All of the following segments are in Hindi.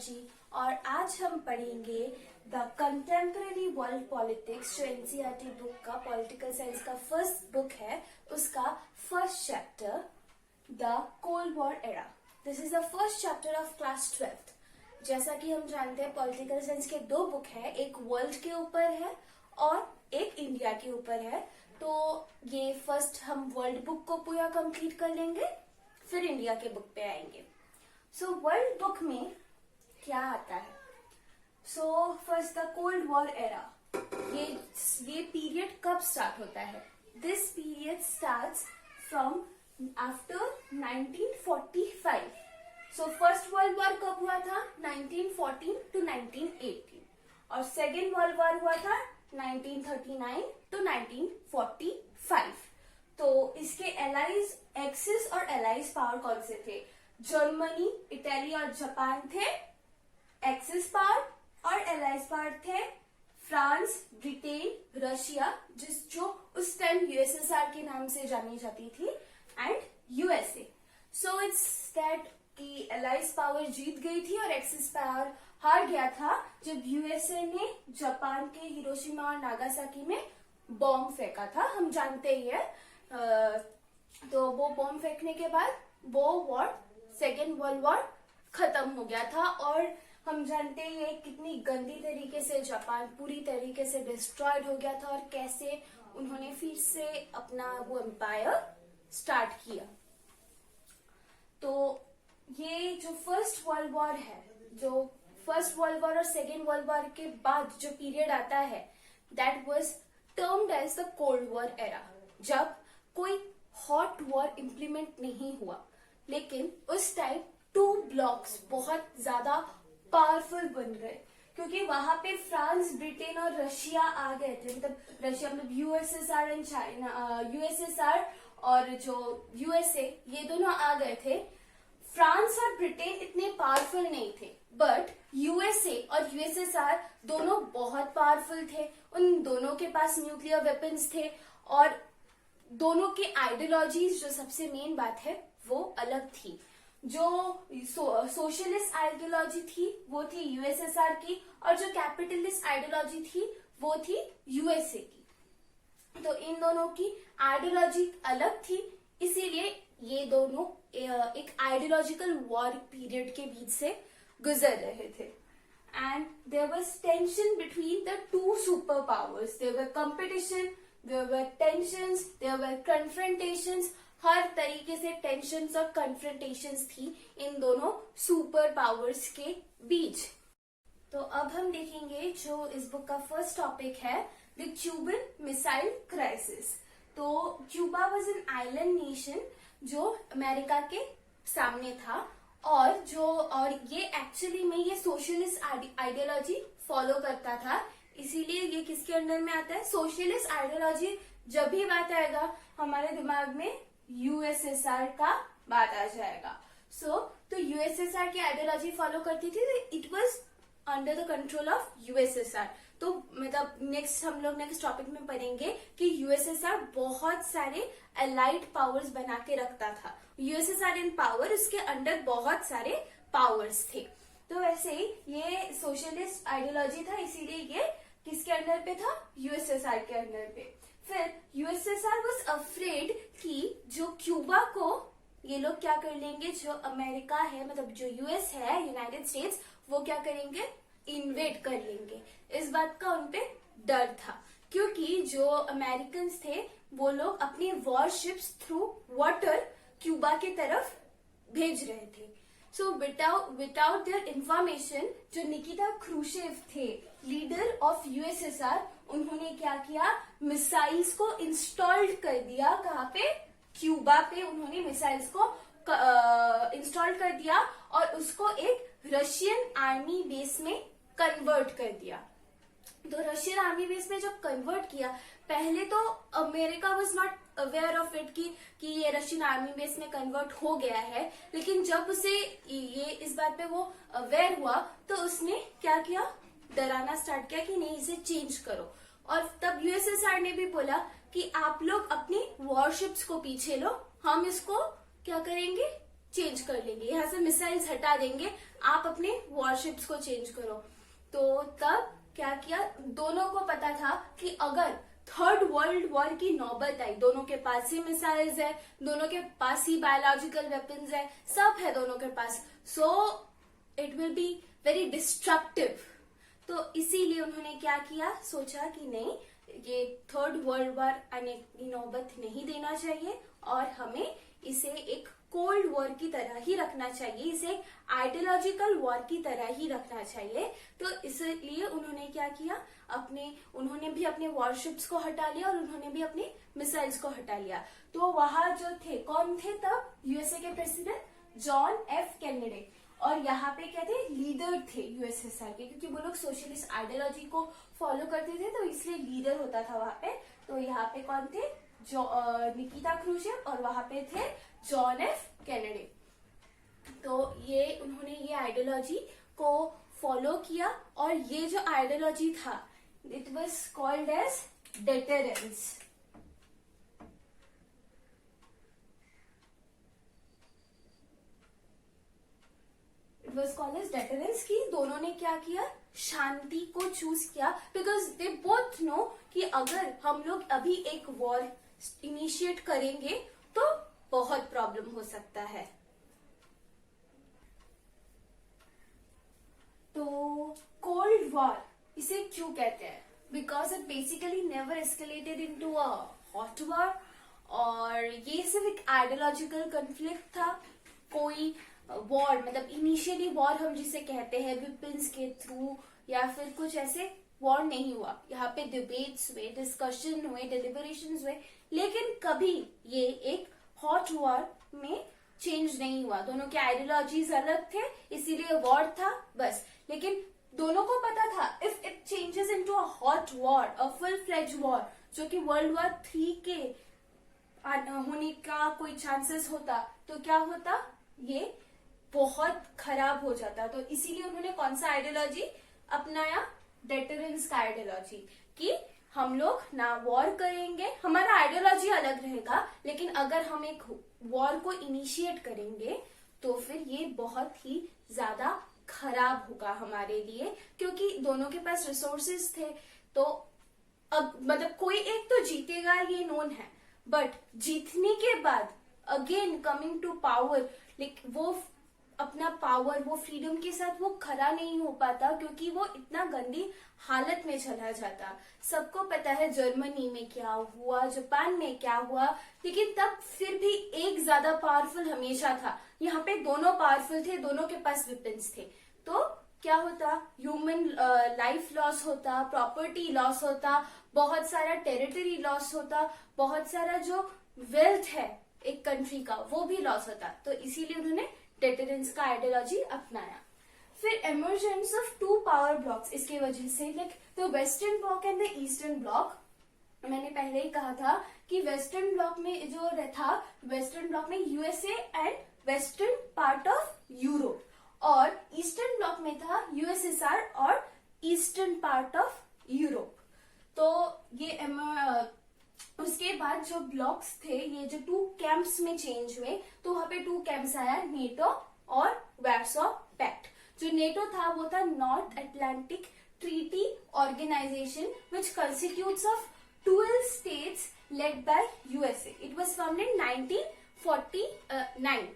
जी और आज हम पढ़ेंगे द कंटेम्पररी वर्ल्ड पॉलिटिक्स जो एनसीईआरटी बुक का पॉलिटिकल साइंस का फर्स्ट बुक है उसका first chapter the cold war era. This is the first chapter of class 12th। जैसा कि हम जानते हैं पॉलिटिकल साइंस के दो बुक है, एक वर्ल्ड के ऊपर है और एक इंडिया के ऊपर है। तो ये फर्स्ट हम वर्ल्ड बुक को पूरा कंप्लीट कर लेंगे, फिर इंडिया के बुक पे आएंगे। सो वर्ल्ड बुक में क्या आता है? So first the cold war era. ये पीरियड कब स्टार्ट होता है? This period starts from after 1945। So first world war कब हुआ था? 1914 to 1918 और सेकेंड वर्ल्ड वॉर हुआ था 1939 to 1945। तो इसके एलाइज एक्सिस और एलाइज पावर कौन से थे? जर्मनी, इटली और जापान थे एक्सिस पावर, और एलाइज पावर थे फ्रांस, ब्रिटेन, रशिया जो उस टाइम यूएसएसआर के नाम से जानी जाती थी, and USA. So it's that कि एलाइज पावर जीत गई थी और एक्सिस पावर हार गया था जब यूएसए ने जापान के हिरोशिमा और नागासाकी में बॉम्ब फेंका था। हम जानते ही है। तो वो बॉम्ब फेंकने के बाद वो वॉर, सेकेंड वर्ल्ड वॉर खत्म हो गया था। और हम जानते ही है कितनी गंदी तरीके से जापान पूरी तरीके से डिस्ट्रॉयड हो गया था और कैसे उन्होंने फिर से अपना वो एम्पायर स्टार्ट किया। तो ये जो फर्स्ट वर्ल्ड वॉर है, जो फर्स्ट वर्ल्ड वॉर और सेकेंड वर्ल्ड वॉर के बाद जो पीरियड आता है, that was termed as the cold war era. जब कोई हॉट वॉर इम्प्लीमेंट नहीं हुआ, लेकिन उस टाइम टू ब्लॉक्स बहुत ज्यादा पावरफुल बन गए, क्योंकि वहां पे फ्रांस, ब्रिटेन और रशिया आ गए थे। मतलब रशिया मतलब यूएसएसआर एंड चाइना, यूएसएसआर और जो यूएसए, ये दोनों आ गए थे। फ्रांस और ब्रिटेन इतने पावरफुल नहीं थे, बट यूएसए और यूएसएसआर दोनों बहुत पावरफुल थे। उन दोनों के पास न्यूक्लियर वेपन्स थे और दोनों के आइडियोलॉजीज, जो सबसे मेन बात है, वो अलग थी। जो सोशलिस्ट आइडियोलॉजी थी वो थी यूएसएसआर की, और जो कैपिटलिस्ट आइडियोलॉजी थी वो थी यूएसए की। तो इन दोनों की आइडियोलॉजी अलग थी, इसीलिए ये दोनों एक आइडियोलॉजिकल वॉर पीरियड के बीच से गुजर रहे थे। And there was tension between the two super powers. There were competition, there were tensions, there were confrontations. हर तरीके से टेंशंस और कन्फ्रंटेशंस थी इन दोनों सुपर पावर्स के बीच। तो अब हम देखेंगे जो इस बुक का फर्स्ट टॉपिक है, द क्यूबन मिसाइल क्राइसिस। तो Cuba was an island nation जो अमेरिका के सामने था, और ये एक्चुअली में ये सोशलिस्ट आइडियोलॉजी फॉलो करता था। इसीलिए ये किसके अंडर में आता है? Socialist ideology. जब भी बात आएगा हमारे दिमाग में यूएसएसआर का बात आ जाएगा। तो यूएसएसआर की आइडियोलॉजी फॉलो करती थी, it was under the control of USSR. तो मतलब हम लोग नेक्स्ट टॉपिक में पढ़ेंगे कि यूएसएसआर बहुत सारे अलाइड पावर्स बना के रखता था। यूएसएसआर इन पावर, उसके अंडर बहुत सारे पावर्स थे। तो वैसे ही ये सोशलिस्ट आइडियोलॉजी था, इसीलिए ये किसके अंडर पे था? यूएसएसआर के अंडर पे। फिर यूएसएसआर वाज अफ्रेड कि जो क्यूबा को ये लोग क्या कर लेंगे, जो अमेरिका है मतलब जो यूएस है, यूनाइटेड स्टेट्स, वो क्या करेंगे? इन्वेड कर लेंगे। इस बात का उनपे डर था, क्योंकि जो अमेरिकन थे वो लोग अपनी वॉरशिप्स थ्रू वाटर क्यूबा की तरफ भेज रहे थे। सो विदाउट देयर इंफॉर्मेशन, जो निकिता क्रूशेव थे, लीडर ऑफ यूएसएसआर, उन्होंने क्या किया? मिसाइल्स को इंस्टॉल्ड कर दिया। कहाँ पे? क्यूबा पे उन्होंने मिसाइल्स को इंस्टॉल कर दिया और उसको एक रशियन आर्मी बेस में कन्वर्ट कर दिया। तो रशियन आर्मी बेस में जब कन्वर्ट किया, पहले तो America was not aware of it कि ये रशियन आर्मी बेस में कन्वर्ट हो गया है, लेकिन जब उसे ये इस बात पे वो अवेयर हुआ तो उसने क्या किया? डराना स्टार्ट किया कि नहीं, इसे चेंज करो। और तब यूएसएसआर ने भी बोला कि आप लोग अपनी वॉरशिप्स को पीछे लो, हम इसको क्या करेंगे? चेंज कर लेंगे, यहाँ से मिसाइल्स हटा देंगे, आप अपने वॉरशिप्स को चेंज करो। तो तब क्या किया, दोनों को पता था कि अगर थर्ड वर्ल्ड वॉर की नौबत आई, दोनों के पास ही मिसाइल्स है, दोनों के पास ही बायोलॉजिकल वेपन्स है, सब है दोनों के पास, so it will be very destructive. तो इसीलिए उन्होंने क्या किया, सोचा कि नहीं, ये थर्ड वर्ल्ड वॉर आने की नौबत नहीं देना चाहिए और हमें इसे एक कोल्ड वॉर की तरह ही रखना चाहिए, इसे आइडियोलॉजिकल वॉर की तरह ही रखना चाहिए। तो इसलिए उन्होंने क्या किया, उन्होंने भी अपने वॉरशिप्स को हटा लिया और उन्होंने भी अपने मिसाइल्स को हटा लिया। तो वहां जो थे, कौन थे तब, यूएसए के प्रेसिडेंट जॉन एफ कैनेडी, और यहाँ पे क्या थे, लीडर थे यूएसएसआर के, क्योंकि वो लोग सोशलिस्ट आइडियोलॉजी को फॉलो करते थे, तो इसलिए लीडर होता था वहां पे। तो यहाँ पे कौन थे, निकिता क्रूशचेव, और वहां पे थे जॉन एफ कैनेडी। तो उन्होंने ये आइडियोलॉजी को फॉलो किया, और ये जो आइडियोलॉजी था, it was called as deterrence. It was called as deterrence, की दोनों ने क्या किया, शांति को चूज किया, बिकॉज दे बोथ नो कि अगर हम लोग अभी एक वॉर इनिशिएट करेंगे तो बहुत प्रॉब्लम हो सकता है। तो कोल्ड वॉर इसे क्यों कहते हैं, because it basically never escalated into a hot war, और ये सिर्फ एक आइडियोलॉजिकल कॉन्फ्लिक्ट था। कोई वॉर, मतलब इनिशियली वॉर हम जिसे कहते हैं वेपन्स के थ्रू या फिर कुछ ऐसे, वॉर नहीं हुआ। यहाँ पे डिबेट्स हुए, डिस्कशन हुए, डिलिबरेशंस हुए, लेकिन कभी ये एक हॉट वॉर में चेंज नहीं हुआ। दोनों के आइडियोलॉजीज अलग थे, इसीलिए वॉर था बस। लेकिन दोनों को पता था, if it changes into a hot war, a full fledge war, जो कि वर्ल्ड वॉर 3 के होने का कोई चांसेस होता, तो क्या होता, ये बहुत खराब हो जाता। तो इसीलिए उन्होंने कौन सा आइडियोलॉजी अपनाया, डेटरेंस का आइडियोलॉजी, कि हम लोग ना वॉर करेंगे, हमारा आइडियोलॉजी अलग रहेगा, लेकिन अगर हम एक वॉर को इनिशिएट करेंगे तो फिर ये बहुत ही ज्यादा खराब होगा हमारे लिए, क्योंकि दोनों के पास रिसोर्सेस थे। तो अब मतलब कोई एक तो जीतेगा, ये नोन है, बट जीतने के बाद अगेन कमिंग टू पावर, वो अपना पावर, वो फ्रीडम के साथ वो खड़ा नहीं हो पाता, क्योंकि वो इतना गंदी हालत में चला जाता। सबको पता है जर्मनी में क्या हुआ, जापान में क्या हुआ, लेकिन तब फिर भी एक ज्यादा पावरफुल हमेशा था। यहाँ पे दोनों पावरफुल थे, दोनों के पास वेपन्स थे, तो क्या होता, ह्यूमन लाइफ लॉस होता, प्रॉपर्टी लॉस होता, बहुत सारा टेरिटरी लॉस होता, बहुत सारा जो वेल्थ है एक कंट्री का वो भी लॉस होता। तो इसीलिए उन्होंने डेटरेंस का आइडियोलॉजी अपनाया। फिर इमर्जेंस ऑफ 2 पावर ब्लॉक्स, इसके वजह से like the western block and the eastern block, मैंने पहले ही कहा था कि वेस्टर्न ब्लॉक में जो था, वेस्टर्न ब्लॉक में USA and western part of Europe, और ईस्टर्न ब्लॉक में था यूएसएसआर और ईस्टर्न पार्ट ऑफ यूरोप। तो ये उसके बाद जो ब्लॉक्स थे, ये जो 2 कैंप्स में चेंज हुए, तो वहां पे 2 कैंप्स आया, नेटो और वार्सो पैक्ट। जो नेटो था वो था North Atlantic Treaty Organization, which constitutes of 12 states led by USA. It was formed in 1949।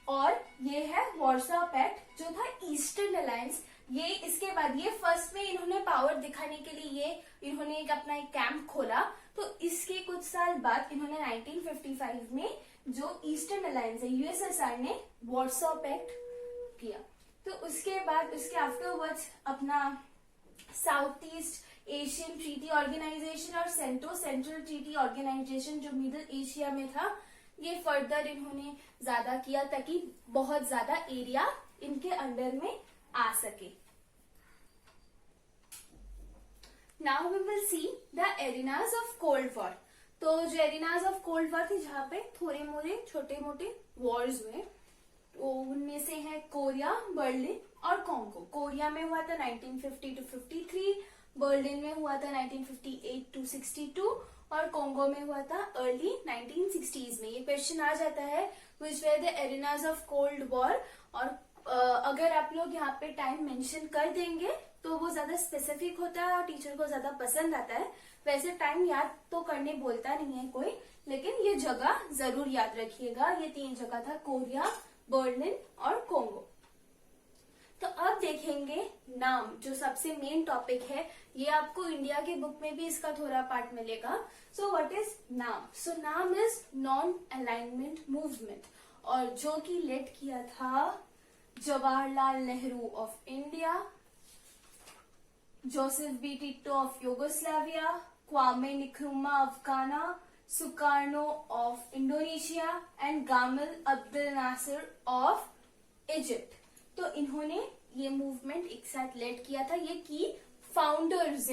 और ये है वार्सो पैक्ट, जो था ईस्टर्न अलायंस। ये इसके बाद ये फर्स्ट में इन्होंने पावर दिखाने के लिए इन्होंने अपना एक कैंप खोला। तो इसके कुछ साल बाद इन्होंने 1955 में जो ईस्टर्न अलायंस है यूएसएसआर ने वार्सो पैक्ट किया। तो उसके बाद उसके आफ्टरवर्ड्स अपना South East Asian Treaty Organization और सेंट्रल ट्रीटी ऑर्गेनाइजेशन जो मिडिल एशिया में था, ये फर्दर इन्होंने ज्यादा किया ताकि बहुत ज्यादा एरिया इनके अंडर में आ सके। Now we will see the arenas of cold war. तो जो एरिनाज ऑफ कोल्ड वॉर थी, जहाँ पे थोड़े मोरे छोटे मोटे वॉर्स हुए, तो उनमें से है कोरिया, बर्लिन और कॉन्गो। कोरिया में हुआ था 1950 to 53, बर्लिन में हुआ था 1958 to 62, और कोंगो में हुआ था अर्ली 1960s में। ये क्वेश्चन आ जाता है विच where the arenas of cold war, और अगर आप लोग यहाँ पे टाइम मेंशन कर देंगे तो वो ज्यादा स्पेसिफिक होता है और टीचर को ज्यादा पसंद आता है। वैसे टाइम याद तो करने बोलता नहीं है कोई, लेकिन ये जगह जरूर याद रखिएगा। ये 3 जगह था, कोरिया, बर्लिन और कोंगो। तो अब देखेंगे नाम, जो सबसे मेन टॉपिक है। ये आपको इंडिया के बुक में भी इसका थोड़ा पार्ट मिलेगा। सो व्हाट इज नाम? सो नाम इज नॉन अलाइनमेंट मूवमेंट, और जो कि लेड किया था Jawaharlal Nehru of India, Joseph B Tito of Yugoslavia, Kwame Nkrumah of Ghana, Sukarno of Indonesia and Gamal Abdul Nasser of Egypt. तो इन्होंने ये मूवमेंट एक साथ लेड किया था। ये की फाउंडर्स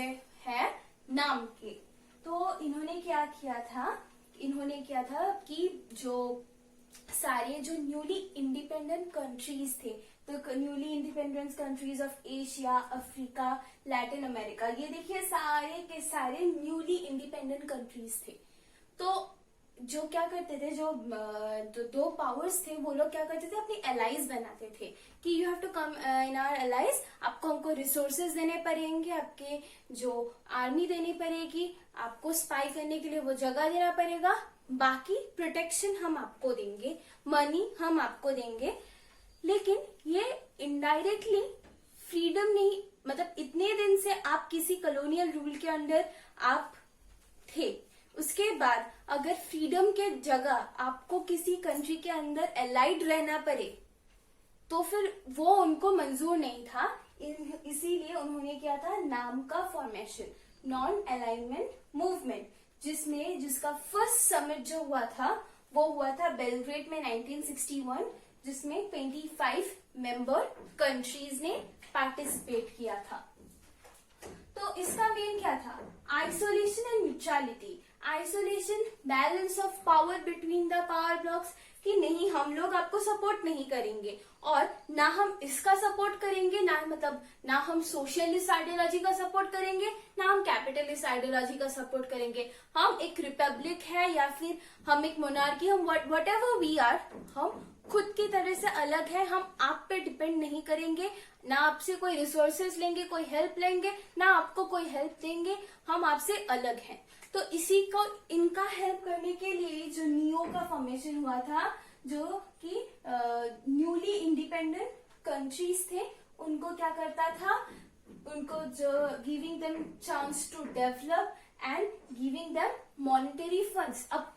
है नाम के। तो इन्होंने क्या किया था कि जो सारे जो न्यूली इंडिपेंडेंट कंट्रीज थे, तो newly independent countries of Asia, Africa, Latin America, ये देखिए सारे के सारे न्यूली इंडिपेंडेंट कंट्रीज थे। तो जो क्या करते थे, जो दो पावर्स थे, वो लोग क्या करते थे, अपनी एलाइज बनाते थे कि you have to come in our allies. आपको हमको रिसोर्सेज देने पड़ेंगे, आपके जो आर्मी देनी पड़ेगी, आपको स्पाई करने के लिए वो जगह देना पड़ेगा, बाकी प्रोटेक्शन हम आपको देंगे, मनी हम आपको देंगे। लेकिन ये इनडायरेक्टली फ्रीडम नहीं, मतलब इतने दिन से आप किसी कॉलोनियल रूल के अंडर आप थे, उसके बाद अगर फ्रीडम के जगह आपको किसी कंट्री के अंदर एलाइड रहना पड़े तो फिर वो उनको मंजूर नहीं था। इसीलिए उन्होंने किया था नाम का फॉर्मेशन, नॉन अलाइनमेंट मूवमेंट, जिसका फर्स्ट समिट जो हुआ था वो हुआ था बेलग्रेड में 1961, जिसमें 25 मेंबर कंट्रीज ने पार्टिसिपेट किया था। तो इसका मेन क्या था? Isolation and neutrality. Isolation, balance of power between the power blocks, कि नहीं हम लोग आपको सपोर्ट नहीं करेंगे, और ना हम इसका सपोर्ट करेंगे, ना हम सोशलिस्ट आइडियोलॉजी का सपोर्ट करेंगे, ना हम कैपिटलिस्ट आइडियोलॉजी का सपोर्ट करेंगे। हम एक रिपब्लिक है या फिर हम एक मोनार्की, हम वट एवर वी आर, हम खुद की तरह से अलग है। हम आप पे डिपेंड नहीं करेंगे, ना आपसे कोई रिसोर्सेज लेंगे, कोई हेल्प लेंगे, ना आपको कोई हेल्प देंगे, हम आपसे अलग हैं। तो इसी को, इनका हेल्प करने के लिए जो नियो का फॉर्मेशन हुआ था, जो कि न्यूली इंडिपेंडेंट कंट्रीज थे, उनको क्या करता था, उनको जो giving them chance to develop and giving them monetary funds. अब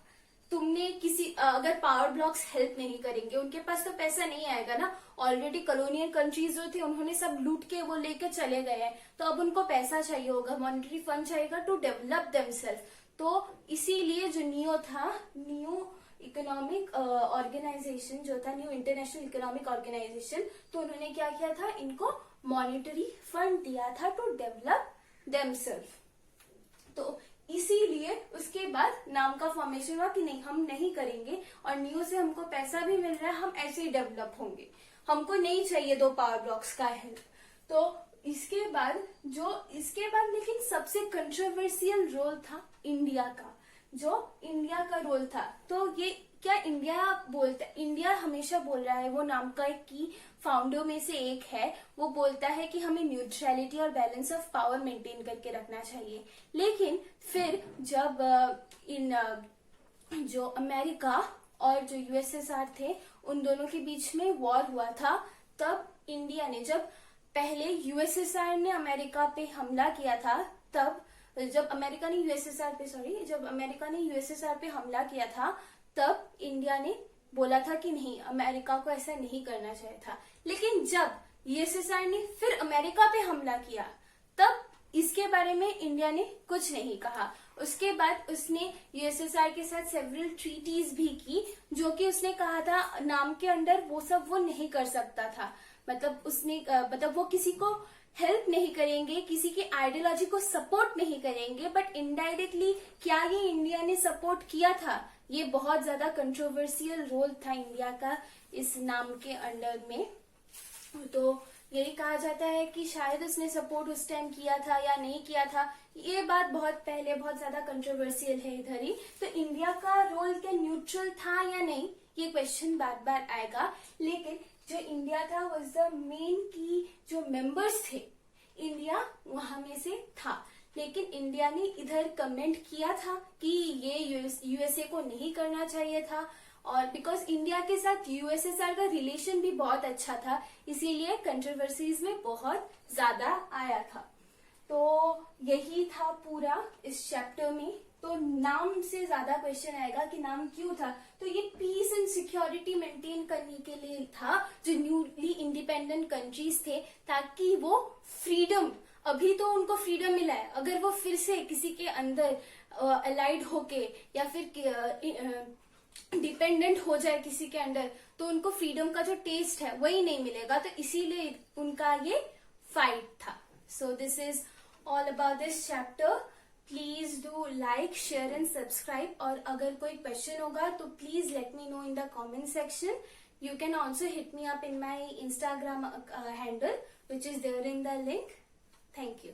तुमने किसी अगर पावर ब्लॉक्स हेल्प नहीं करेंगे, उनके पास तो पैसा नहीं आएगा ना। ऑलरेडी कॉलोनियल कंट्रीज जो थे उन्होंने सब लूट के वो लेके चले गए हैं, तो अब उनको पैसा चाहिए होगा, मॉनेटरी फंड चाहिएगा टू डेवलप देमसेल्फ। तो इसीलिए जो नियो था, न्यू इकोनॉमिक ऑर्गेनाइजेशन जो था, न्यू इंटरनेशनल इकोनॉमिक ऑर्गेनाइजेशन, तो उन्होंने क्या किया था, इनको मॉनेटरी फंड दिया था टू डेवलप देमसेल्फ। तो इसीलिए उसके बाद नाम का फॉर्मेशन हुआ कि नहीं हम नहीं करेंगे, और न्यू से हमको पैसा भी मिल रहा है, हम ऐसे ही डेवलप होंगे, हमको नहीं चाहिए दो पावर ब्लॉक्स का हेल्प। तो इसके बाद लेकिन सबसे कंट्रोवर्शियल रोल था इंडिया का, जो इंडिया का रोल था। तो ये क्या इंडिया हमेशा बोल रहा है, वो नाम का एक की फाउंडर में से एक है, वो बोलता है कि हमें न्यूट्रलिटी और बैलेंस ऑफ पावर मेंटेन करके रखना चाहिए। लेकिन फिर जब जो अमेरिका और जो यूएसएसआर थे, उन दोनों के बीच में वॉर हुआ था, तब इंडिया ने, जब पहले यूएसएसआर ने अमेरिका पे हमला किया था, तब जब अमेरिका ने यूएसएसआर पे हमला किया था, तब इंडिया ने बोला था कि नहीं, अमेरिका को ऐसा नहीं करना चाहिए था। लेकिन जब यूएसएसआर ने फिर अमेरिका पे हमला किया, तब इसके बारे में इंडिया ने कुछ नहीं कहा। उसके बाद उसने यूएसएसआर के साथ सेवरल ट्रीटीज भी की, जो कि उसने कहा था नाम के अंडर वो नहीं कर सकता था। मतलब वो किसी को हेल्प नहीं करेंगे, किसी की आइडियोलॉजी को सपोर्ट नहीं करेंगे, बट इनडायरेक्टली क्या ये इंडिया ने सपोर्ट किया था? ये बहुत ज्यादा कंट्रोवर्शियल रोल था इंडिया का इस नाम के अंडर में। तो यही कहा जाता है कि शायद उसने सपोर्ट उस टाइम किया था या नहीं किया था। ये बात बहुत पहले बहुत ज्यादा कंट्रोवर्शियल है इधर ही। तो इंडिया का रोल क्या न्यूट्रल था या नहीं, ये क्वेश्चन बार बार आएगा। लेकिन जो इंडिया था वाज द मेन की जो मेंबर्स थे, इंडिया वहां में से था। लेकिन इंडिया ने इधर कमेंट किया था कि ये यूएसए को नहीं करना चाहिए था, और बिकॉज इंडिया के साथ यूएसएसआर का रिलेशन भी बहुत अच्छा था, इसीलिए कंट्रोवर्सीज में बहुत ज्यादा आया था। तो यही था पूरा इस चैप्टर में। तो नाम से ज्यादा क्वेश्चन आएगा कि नाम क्यों था, तो ये पीस एंड सिक्योरिटी मेंटेन करने के लिए था, जो न्यूली इंडिपेंडेंट कंट्रीज थे, ताकि वो फ्रीडम, अभी तो उनको फ्रीडम मिला है, अगर वो फिर से किसी के अंदर अलाइड होके या फिर डिपेंडेंट हो जाए किसी के अंडर, तो उनको फ्रीडम का जो टेस्ट है वही नहीं मिलेगा। तो इसीलिए उनका ये फाइट था। So this is all about this chapter. Please do like, share and subscribe. और अगर कोई क्वेश्चन होगा तो please let me know in the comment section. You can also hit me up in my Instagram handle, which is there in the link. Thank you.